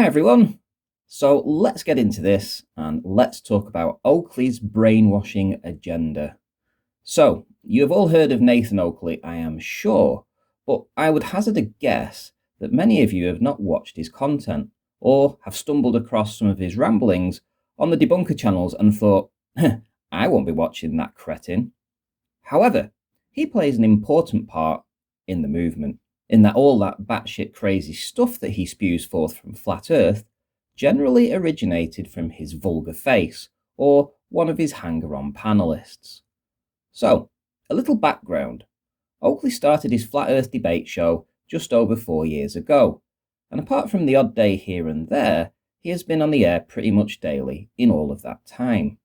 Hi everyone. So let's get into this and let's talk about Oakley's brainwashing agenda. So you have all heard of Nathan Oakley, I am sure, but I would hazard a guess that many of you have not watched his content or have stumbled across some of his ramblings on the debunker channels and thought, I won't be watching that cretin. However, he plays an important part in the movement, in that all that batshit crazy stuff that he spews forth from Flat Earth generally originated from his vulgar face or one of his hanger-on panelists. So, a little background. Oakley started his Flat Earth debate show just over 4 years ago, and apart from the odd day here and there, he has been on the air pretty much daily in all of that time.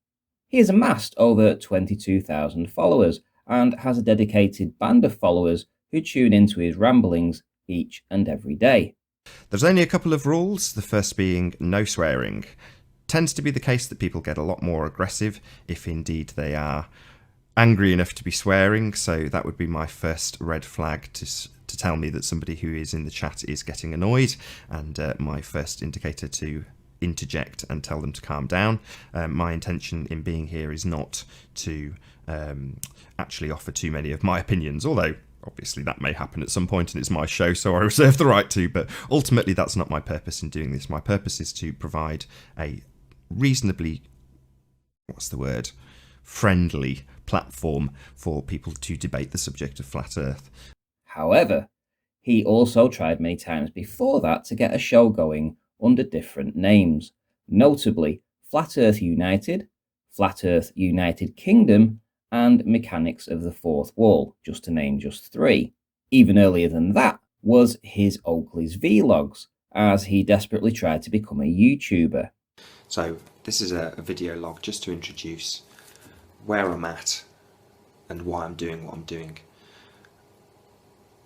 He has amassed over 22,000 followers and has a dedicated band of followers who tune into his ramblings each and every day. There's only a couple of rules, the first being no swearing. Tends to be the case that people get a lot more aggressive if indeed they are angry enough to be swearing, so that would be my first red flag to tell me that somebody who is in the chat is getting annoyed, and my first indicator to interject and tell them to calm down. My intention in being here is not to actually offer too many of my opinions, although obviously that may happen at some point and it's my show, so I reserve the right to, but ultimately that's not my purpose in doing this. My purpose is to provide a reasonably, friendly platform for people to debate the subject of Flat Earth. However, he also tried many times before that to get a show going under different names, notably Flat Earth United, Flat Earth United Kingdom, and Mechanics of the Fourth Wall, just to name just three. Even earlier than that was his Oakley's Vlogs, as he desperately tried to become a YouTuber. So this is a video log just to introduce where I'm at and why I'm doing what I'm doing.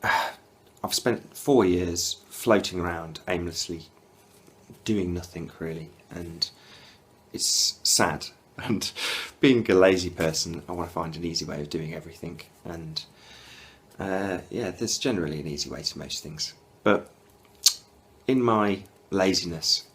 I've spent 4 years floating around aimlessly, doing nothing really, and it's sad. And being a lazy person, I want to find an easy way of doing everything, and there's generally an easy way to most things. But in my laziness,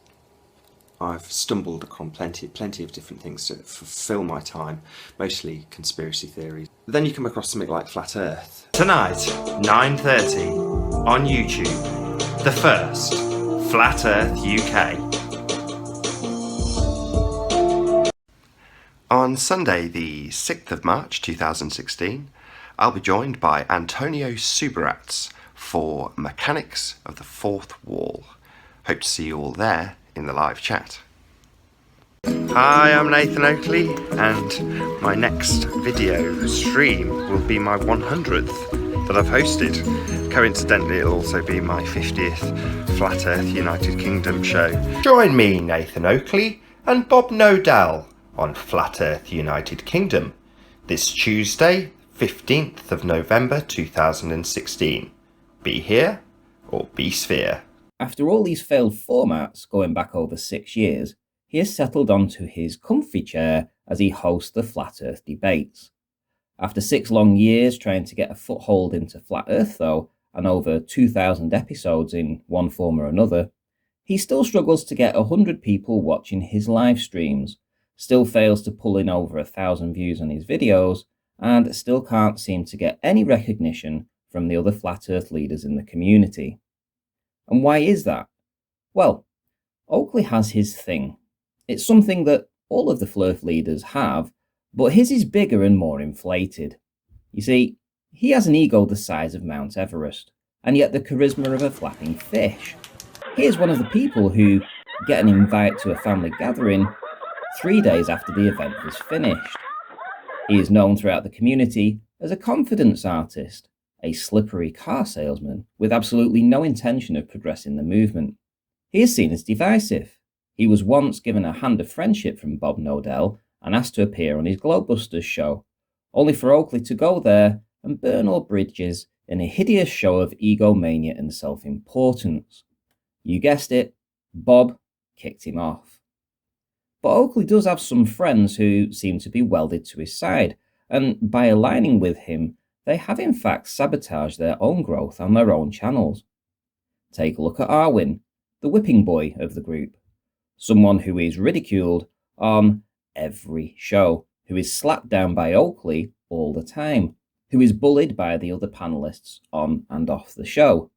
I've stumbled upon plenty of different things to fulfill my time, mostly conspiracy theories. Then you come across something like Flat Earth. Tonight, 9:30 on YouTube, the first Flat Earth UK. On Sunday, the 6th of March 2016, I'll be joined by Antonio Subarats for Mechanics of the Fourth Wall. Hope to see you all there in the live chat. Hi, I'm Nathan Oakley, and my next video stream will be my 100th that I've hosted. Coincidentally, it'll also be my 50th Flat Earth United Kingdom show. Join me, Nathan Oakley, and Bob Nodell on Flat Earth United Kingdom this Tuesday, 15th of November 2016. Be here or be sphere. After all these failed formats going back over 6 years, he has settled onto his comfy chair as he hosts the Flat Earth debates. After 6 long years trying to get a foothold into Flat Earth though, and over 2,000 episodes in one form or another, he still struggles to get 100 people watching his live streams, still fails to pull in over 1,000 views on his videos, and still can't seem to get any recognition from the other Flat Earth leaders in the community. And why is that? Well, Oakley has his thing. It's something that all of the Flat Earth leaders have, but his is bigger and more inflated. You see, he has an ego the size of Mount Everest, and yet the charisma of a flapping fish. He is one of the people who get an invite to a family gathering 3 days after the event has finished. He is known throughout the community as a confidence artist, a slippery car salesman with absolutely no intention of progressing the movement. He is seen as divisive. He was once given a hand of friendship from Bob Nodell and asked to appear on his Globebusters show, only for Oakley to go there and burn all bridges in a hideous show of egomania and self-importance. You guessed it, Bob kicked him off. But Oakley does have some friends who seem to be welded to his side, and by aligning with him, they have in fact sabotaged their own growth on their own channels. Take a look at Arwin, the whipping boy of the group, someone who is ridiculed on every show, who is slapped down by Oakley all the time, who is bullied by the other panelists on and off the show.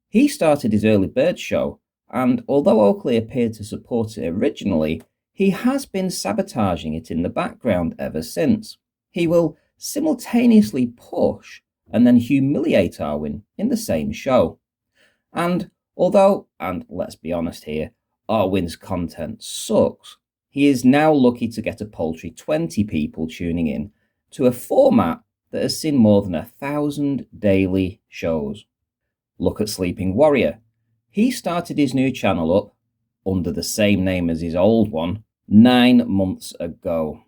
He started his early bird show, and although Oakley appeared to support it originally, he has been sabotaging it in the background ever since. He will simultaneously push and then humiliate Arwen in the same show. And although, and let's be honest here, Arwen's content sucks, he is now lucky to get a paltry 20 people tuning in to a format that has seen more than 1,000 daily shows. Look at Sleeping Warrior. He started his new channel up, under the same name as his old one, 9 months ago.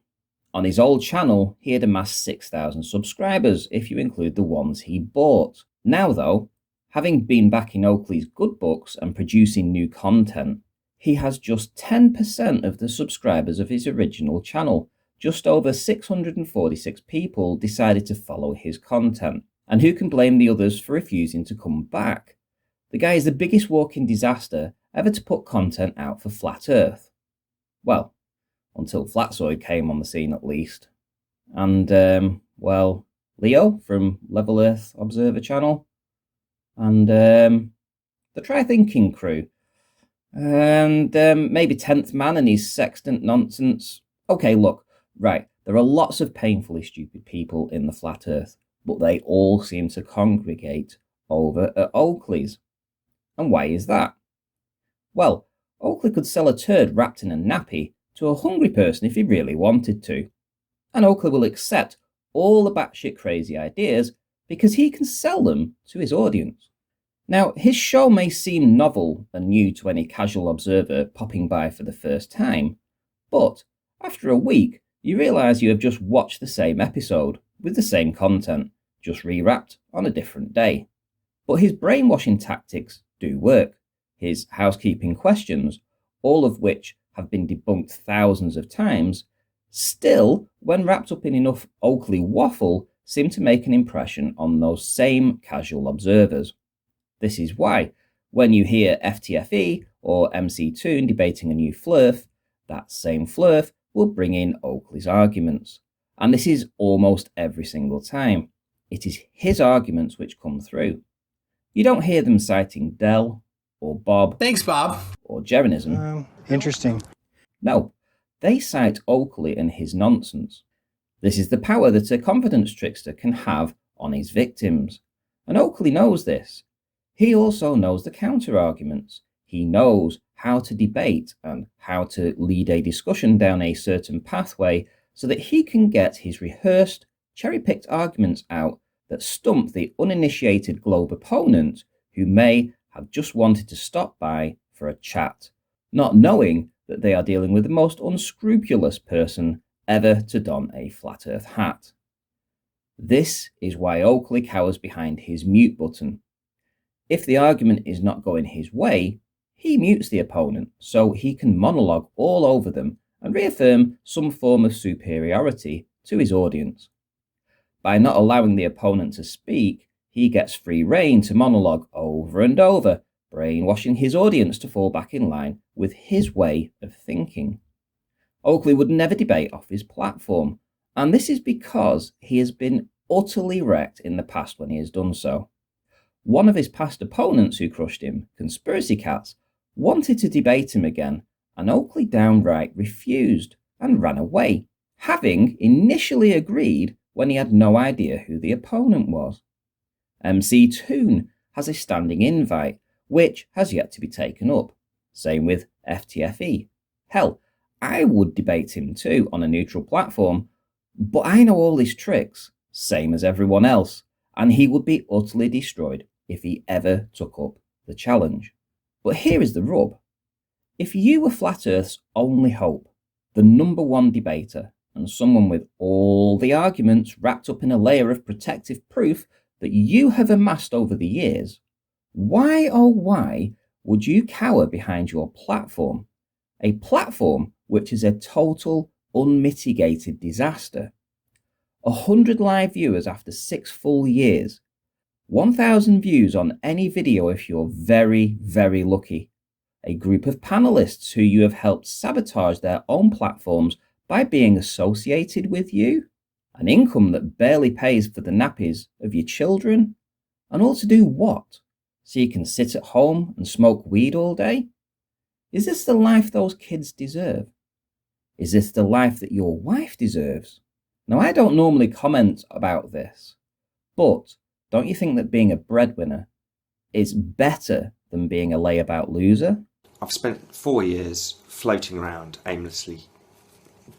On his old channel, he had amassed 6,000 subscribers, if you include the ones he bought. Now though, having been back in Oakley's good books and producing new content, he has just 10% of the subscribers of his original channel. Just over 646 people decided to follow his content. And who can blame the others for refusing to come back? The guy is the biggest walking disaster ever to put content out for Flat Earth. Well, until Flatzoid came on the scene at least. And, Leo from Level Earth Observer channel. And the Try Thinking crew. And maybe 10th Man and his sextant nonsense. Okay, look, right, there are lots of painfully stupid people in the Flat Earth, but they all seem to congregate over at Oakley's. And why is that? Well, Oakley could sell a turd wrapped in a nappy to a hungry person if he really wanted to. And Oakley will accept all the batshit crazy ideas because he can sell them to his audience. Now, his show may seem novel and new to any casual observer popping by for the first time, but after a week, you realise you have just watched the same episode with the same content, just rewrapped on a different day. But his brainwashing tactics do work. His housekeeping questions, all of which have been debunked thousands of times, still, when wrapped up in enough Oakley waffle, seem to make an impression on those same casual observers. This is why, when you hear FTFE or MC Toon debating a new flurf, that same flurf will bring in Oakley's arguments. And this is almost every single time. It is his arguments which come through. You don't hear them citing Dell or Bob. Thanks, Bob. Or Jeranism. Interesting. No, they cite Oakley and his nonsense. This is the power that a confidence trickster can have on his victims. And Oakley knows this. He also knows the counter-arguments. He knows how to debate and how to lead a discussion down a certain pathway so that he can get his rehearsed, cherry-picked arguments out that stump the uninitiated globe opponent who may have just wanted to stop by for a chat, not knowing that they are dealing with the most unscrupulous person ever to don a flat earth hat. This is why Oakley cowers behind his mute button. If the argument is not going his way, he mutes the opponent so he can monologue all over them and reaffirm some form of superiority to his audience. By not allowing the opponent to speak, he gets free rein to monologue over and over, brainwashing his audience to fall back in line with his way of thinking. Oakley would never debate off his platform, and this is because he has been utterly wrecked in the past when he has done so. One of his past opponents who crushed him, Conspiracy Cats, wanted to debate him again, and Oakley downright refused and ran away, having initially agreed when he had no idea who the opponent was. MC Toon has a standing invite, which has yet to be taken up. Same with FTFE. Hell, I would debate him too on a neutral platform, but I know all his tricks, same as everyone else, and he would be utterly destroyed if he ever took up the challenge. But here is the rub. If you were Flat Earth's only hope, the number one debater, and someone with all the arguments wrapped up in a layer of protective proof that you have amassed over the years, why oh why would you cower behind your platform? A platform which is a total, unmitigated disaster. 100 live viewers after 6 full years. 1,000 views on any video if you're very, very lucky. a group of panelists who you have helped sabotage their own platforms by being associated with you, an income that barely pays for the nappies of your children, and all to do what? So you can sit at home and smoke weed all day? Is this the life those kids deserve? Is this the life that your wife deserves? Now, I don't normally comment about this, but don't you think that being a breadwinner is better than being a layabout loser? I've spent 4 years floating around aimlessly,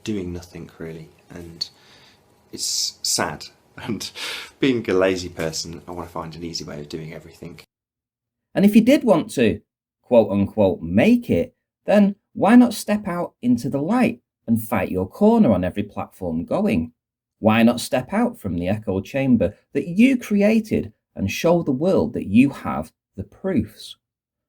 doing nothing really, and it's sad. And being a lazy person, I want to find an easy way of doing everything. And if you did want to, quote unquote, make it, then why not step out into the light and fight your corner on every platform going? Why not step out from the echo chamber that you created and show the world that you have the proofs?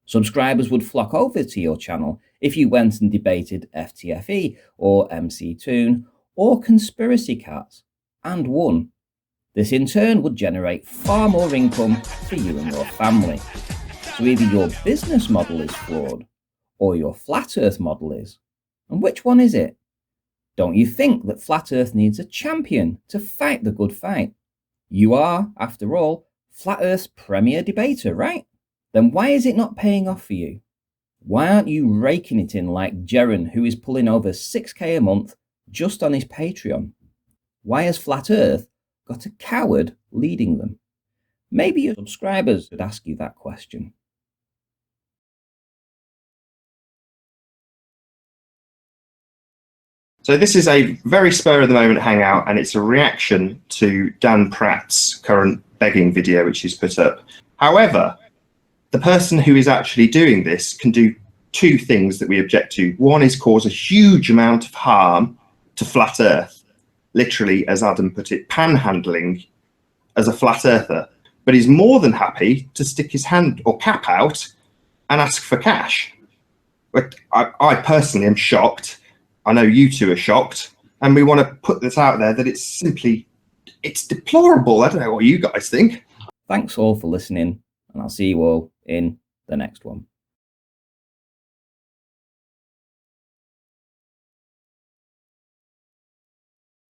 Subscribers would flock over to your channel if you went and debated FTFE or MC Toon or Conspiracy Cats and won. This in turn would generate far more income for you and your family. So either your business model is flawed or your flat earth model is. And which one is it? Don't you think that flat earth needs a champion to fight the good fight? You are, after all, flat earth's premier debater, right? Then why is it not paying off for you? Why aren't you raking it in like Jeren, who is pulling over 6k a month just on his Patreon? Why has flat earth got a coward leading them? Maybe your subscribers could ask you that question. So this is a very spur of the moment hangout, and it's a reaction to Dan Pratt's current begging video, which he's put up. However, the person who is actually doing this can do two things that we object to. One is cause a huge amount of harm to flat earth, literally, as Adam put it, panhandling as a flat earther. But he's more than happy to stick his hand or cap out and ask for cash. But I personally am shocked. I know you two are shocked, and we want to put this out there that it's deplorable. I don't know what you guys think. Thanks all for listening, and I'll see you all in the next one.